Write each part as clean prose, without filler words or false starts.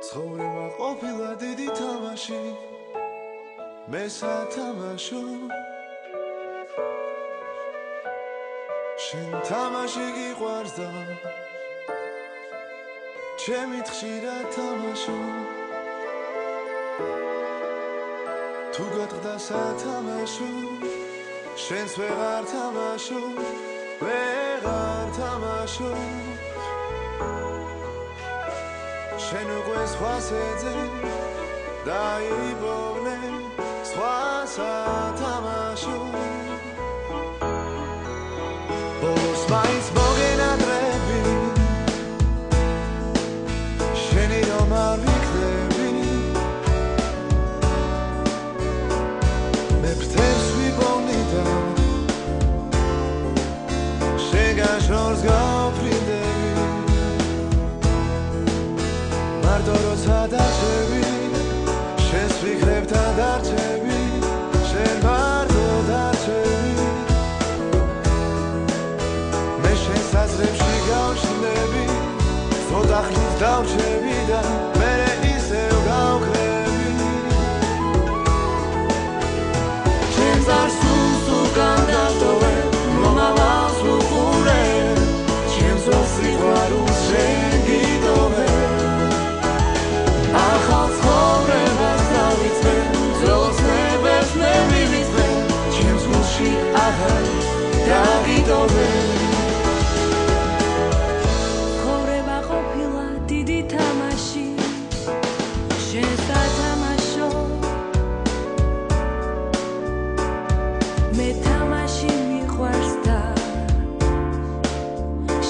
ცხოვრება ყოფილა დიდი თამაში მე სათამაშო შენ თამაში გიყვარს და ჩემი ხშირად თამაშო თუ გატყდა სათამაშო შენს ვეღარ თამაშო შენ უკვე სხვას ეძე დაიბოვნე სხვა სათამაშო ბოლოს მაინც მოგენატრები შენი რომ არ ვიქნები მე ფთერს ვიპოვნი და შენგან შორს გავფრინდები მარტო როცა დარჩები შენს ფიქრებთან დარჩები შენ მარტო დარჩები მე შენს აზრებში გავშლები ცოტა ხნით დავჩები და მერე ისევ გავკრები ჩემს არსულს უკან დავტოვე მომავალს ვუყურე ჩემს სიყვარულს შენ გიტოვე ახალ ცხოვრებას დავიწყე ძველს ნებერს მივიწვე ჩემს გულში აღარ დავიტოვე ცხოვრება ყოფილა დიდი თამაში შენ სათამაშო მე თამაში მიყვარს და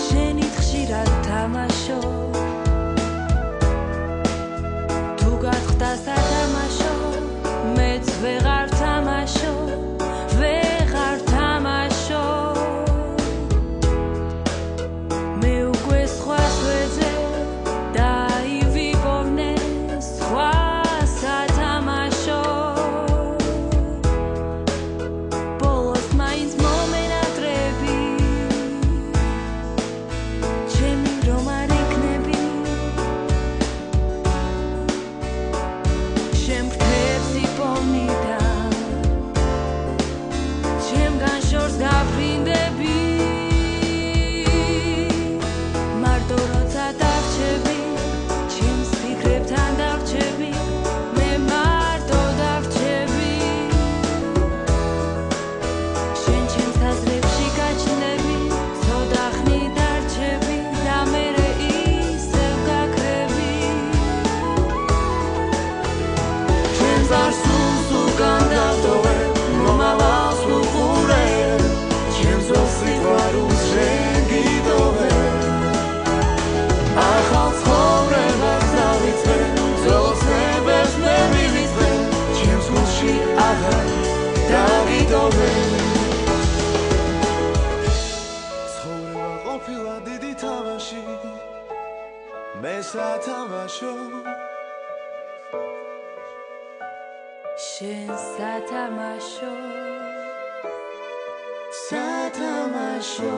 შენით ხშირად თამაშო თუ გატყდა სათამაშო მეც ვეღარ თამაშო მე უკვე სხვას ვეძე დაივიპოვნე სხვა სათამაშო ბოლოს მაინც მომენატრები ჩემი რომ არ იქნები შენ ფრთებს იპოვნი და ჩემგან შორს გაფრინდები მარტო როცა დარჩები ჩემს ფიქრებთან დარჩები მე მარტო დარჩები შენ ჩემს აზრებში გაჩნდები ცოტა ხნით დარჩები და მერე ისევ გაქრები ჩემს არსულს უკან დავტოვე მომავალს ვუყურე ჩემს სიყვარულს შენ გიტოვე ახალ ცხოვრებას დავიწყე ძველს ნებერს მივიწვე ჩემს გულში აღარ დავიტოვე ცხოვრება ყოფილა დიდი თამაში მე სათამაშო შენ სათამაშო სათამაშო